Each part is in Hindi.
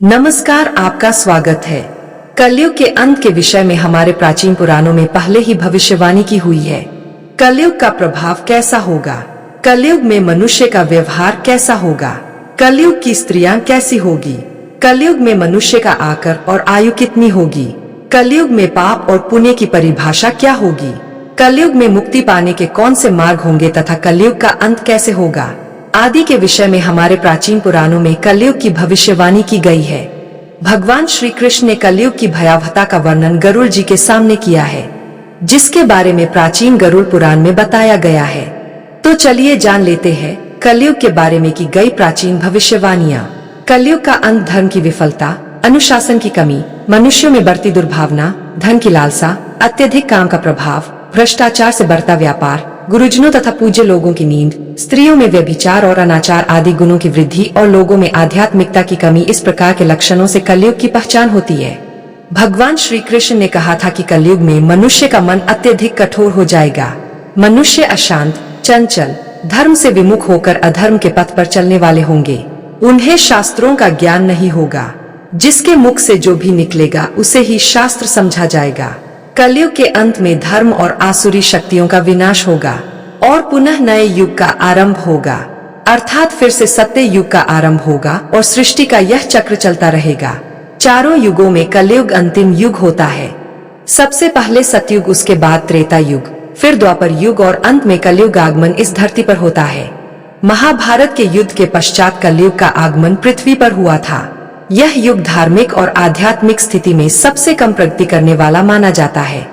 नमस्कार, आपका स्वागत है। कलयुग के अंत के विषय में हमारे प्राचीन पुराणों में पहले ही भविष्यवाणी की हुई है। कलयुग का प्रभाव कैसा होगा? कलयुग में मनुष्य का व्यवहार कैसा होगा? कलयुग की स्त्रियां कैसी होगी? कलयुग में मनुष्य का आकार और आयु कितनी होगी? कलयुग में पाप और पुण्य की परिभाषा क्या होगी? कलयुग में मुक्ति पाने के कौन से मार्ग होंगे तथा कलयुग का अंत कैसे होगा आदि के विषय में हमारे प्राचीन पुराणों में कलयुग की भविष्यवाणी की गई है। भगवान श्री कृष्ण ने कलयुग की भयावहता का वर्णन गरुड़ जी के सामने किया है, जिसके बारे में प्राचीन गरुड़ पुराण में बताया गया है। तो चलिए जान लेते हैं कलयुग के बारे में की गई प्राचीन भविष्यवाणियां। कलयुग का अंत धर्म की विफलता, अनुशासन की कमी, मनुष्यों में बढ़ती दुर्भावना, धन की लालसा, अत्यधिक काम का प्रभाव, भ्रष्टाचार से बढ़ता व्यापार, गुरुजनों तथा पूज्य लोगों की नींद, स्त्रियों में व्यभिचार और अनाचार आदि गुणों की वृद्धि और लोगों में आध्यात्मिकता की कमी, इस प्रकार के लक्षणों से कलयुग की पहचान होती है। भगवान श्री कृष्ण ने कहा था कि कलयुग में मनुष्य का मन अत्यधिक कठोर हो जाएगा। मनुष्य अशांत, चंचल, धर्म से विमुख होकर अधर्म के पथ पर चलने वाले होंगे। उन्हें शास्त्रों का ज्ञान नहीं होगा। जिसके मुख से जो भी निकलेगा उसे ही शास्त्र समझा जाएगा। कलयुग के अंत में धर्म और आसुरी शक्तियों का विनाश होगा और पुनः नए युग का आरंभ होगा, अर्थात फिर से सत्य युग का आरंभ होगा और सृष्टि का यह चक्र चलता रहेगा। चारों युगों में कलयुग अंतिम युग होता है। सबसे पहले सतयुग, उसके बाद त्रेता युग, फिर द्वापर युग और अंत में कलयुग आगमन इस धरती पर होता है। महाभारत के युद्ध के पश्चात कलयुग का आगमन पृथ्वी पर हुआ था। यह युग धार्मिक और आध्यात्मिक स्थिति में सबसे कम प्रगति करने वाला माना जाता है।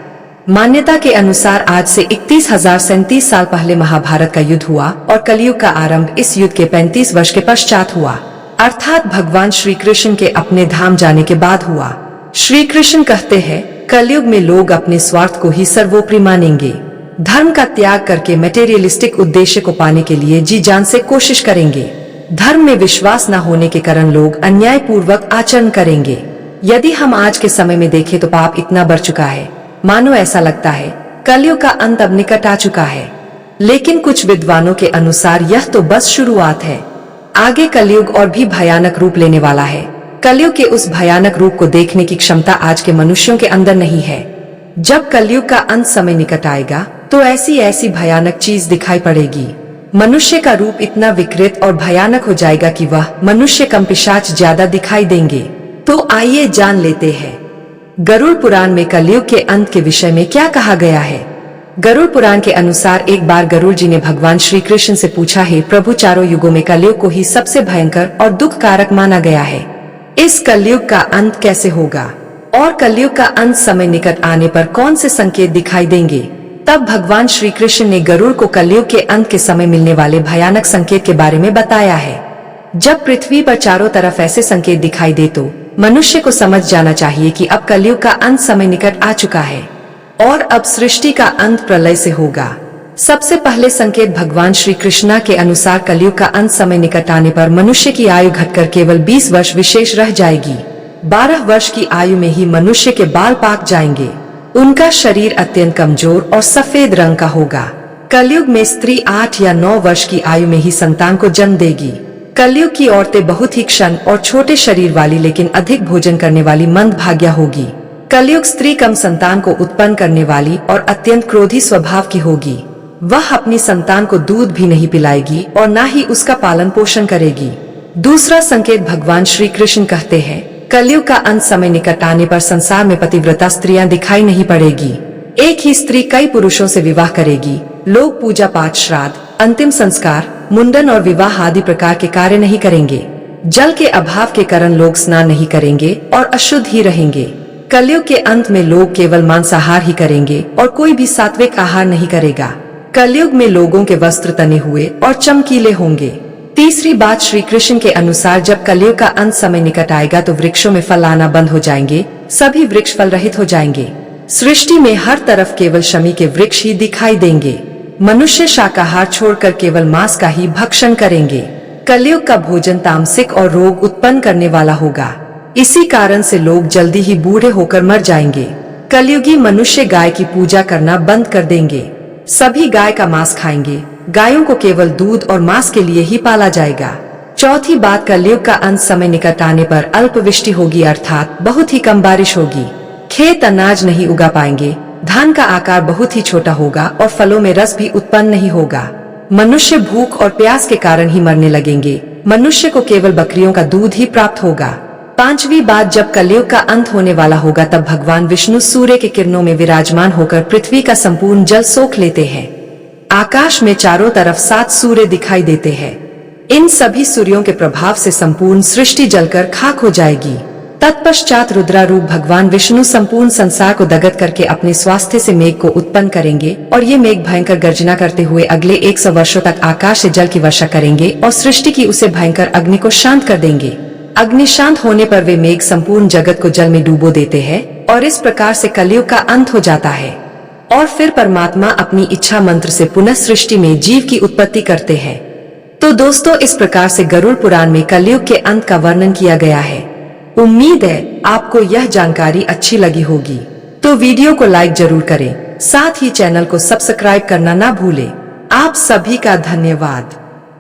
मान्यता के अनुसार आज से 31,037 साल पहले महाभारत का युद्ध हुआ और कलयुग का आरंभ इस युद्ध के 35 वर्ष के पश्चात हुआ, अर्थात भगवान श्री कृष्ण के अपने धाम जाने के बाद हुआ। श्री कृष्ण कहते हैं, कलयुग में लोग अपने स्वार्थ को ही सर्वोपरि मानेंगे। धर्म का त्याग करके मटेरियलिस्टिक उद्देश्य को पाने के लिए जी जान से कोशिश करेंगे। धर्म में विश्वास न होने के कारण लोग अन्याय पूर्वक आचरण करेंगे। यदि हम आज के समय में देखें तो पाप इतना बढ़ चुका है, मानो ऐसा लगता है कलयुग का अंत अब निकट आ चुका है। लेकिन कुछ विद्वानों के अनुसार यह तो बस शुरुआत है। आगे कलयुग और भी भयानक रूप लेने वाला है। कलयुग के उस भयानक रूप को देखने की क्षमता आज के मनुष्यों के अंदर नहीं है। जब कलयुग का अंत समय निकट आएगा तो ऐसी ऐसी भयानक चीज दिखाई पड़ेगी। मनुष्य का रूप इतना विकृत और भयानक हो जाएगा कि वह मनुष्य कम पिशाच ज्यादा दिखाई देंगे। तो आइए जान लेते हैं गरुड़ पुराण में कलयुग के अंत के विषय में क्या कहा गया है। गरुड़ पुराण के अनुसार एक बार गरुड़ जी ने भगवान श्री कृष्ण से पूछा है, प्रभु, चारों युगों में कलयुग को ही सबसे भयंकर और दुख कारक माना गया है। इस कलयुग का अंत कैसे होगा और कलयुग का अंत समय निकट आने पर कौन से संकेत दिखाई देंगे? तब भगवान श्री कृष्ण ने गरुड़ को कलयुग के अंत के समय मिलने वाले भयानक संकेत के बारे में बताया है। जब पृथ्वी पर चारों तरफ ऐसे संकेत दिखाई दे तो मनुष्य को समझ जाना चाहिए कि अब कलयुग का अंत समय निकट आ चुका है और अब सृष्टि का अंत प्रलय से होगा। सबसे पहले संकेत भगवान श्री कृष्णा के अनुसार कलयुग का अंत समय निकट आने पर मनुष्य की आयु घटकर केवल 20 वर्ष विशेष रह जाएगी। 12 वर्ष की आयु में ही मनुष्य के बाल पाक जाएंगे। उनका शरीर अत्यंत कमजोर और सफेद रंग का होगा। कलयुग में स्त्री 8 या 9 वर्ष की आयु में ही संतान को जन्म देगी। कलयुग की औरतें बहुत ही क्षण और छोटे शरीर वाली लेकिन अधिक भोजन करने वाली मंदभाग्या होगी। कलयुग स्त्री कम संतान को उत्पन्न करने वाली और अत्यंत क्रोधी स्वभाव की होगी। वह अपनी संतान को दूध भी नहीं पिलाएगी और न ही उसका पालन पोषण करेगी। दूसरा संकेत भगवान श्री कृष्ण कहते हैं, कलयुग का अंत समय निकट आने पर संसार में पतिव्रता स्त्रियां दिखाई नहीं पड़ेगी। एक ही स्त्री कई पुरुषों से विवाह करेगी। लोग पूजा पाठ, श्राद्ध, अंतिम संस्कार, मुंडन और विवाह आदि प्रकार के कार्य नहीं करेंगे। जल के अभाव के कारण लोग स्नान नहीं करेंगे और अशुद्ध ही रहेंगे। कलयुग के अंत में लोग केवल मांसाहार ही करेंगे और कोई भी सात्विक आहार नहीं करेगा। कलयुग में लोगों के वस्त्र तने हुए और चमकीले होंगे। तीसरी बात, श्री कृष्ण के अनुसार जब कलयुग का अंत समय निकट आएगा तो वृक्षों में फल आना बंद हो जाएंगे। सभी वृक्ष फल रहित हो जाएंगे। सृष्टि में हर तरफ केवल शमी के वृक्ष ही दिखाई देंगे। मनुष्य शाकाहार छोड़कर केवल मांस का ही भक्षण करेंगे। कलयुग का भोजन तामसिक और रोग उत्पन्न करने वाला होगा। इसी कारण से लोग जल्दी ही बूढ़े होकर मर जाएंगे। कलयुगी मनुष्य गाय की पूजा करना बंद कर देंगे। सभी गाय का मांस खाएंगे। गायों को केवल दूध और मांस के लिए ही पाला जाएगा। चौथी बात, कलयुग का अंत समय निकट आने पर अल्पवृष्टि होगी, अर्थात बहुत ही कम बारिश होगी। खेत अनाज नहीं उगा पाएंगे, धान का आकार बहुत ही छोटा होगा और फलों में रस भी उत्पन्न नहीं होगा। मनुष्य भूख और प्यास के कारण ही मरने लगेंगे। मनुष्य को केवल बकरियों का दूध ही प्राप्त होगा। पांचवी बात, जब कलयुग का अंत होने वाला होगा तब भगवान विष्णु सूर्य के किरणों में विराजमान होकर पृथ्वी का संपूर्ण जल सोख लेते हैं। आकाश में चारों तरफ 7 सूर्य दिखाई देते हैं। इन सभी सूर्यों के प्रभाव से संपूर्ण सृष्टि जलकर खाक हो जाएगी। तत्पश्चात रुद्रारूप भगवान विष्णु संपूर्ण संसार को दगत करके अपने स्वास्थ्य से मेघ को उत्पन्न करेंगे और ये मेघ भयंकर गर्जना करते हुए अगले 100 वर्षों तक आकाश से जल की वर्षा करेंगे और सृष्टि की उसे भयंकर अग्नि को शांत कर देंगे। अग्नि शांत होने पर वे मेघ संपूर्ण जगत को जल में डूबो देते हैं और इस प्रकार से कलयुग का अंत हो जाता है। और फिर परमात्मा अपनी इच्छा मंत्र से पुनः सृष्टि में जीव की उत्पत्ति करते हैं। तो दोस्तों, इस प्रकार से गरुड़ पुराण में कलयुग के अंत का वर्णन किया गया है। उम्मीद है आपको यह जानकारी अच्छी लगी होगी। तो वीडियो को लाइक जरूर करें, साथ ही चैनल को सब्सक्राइब करना ना भूलें। आप सभी का धन्यवाद।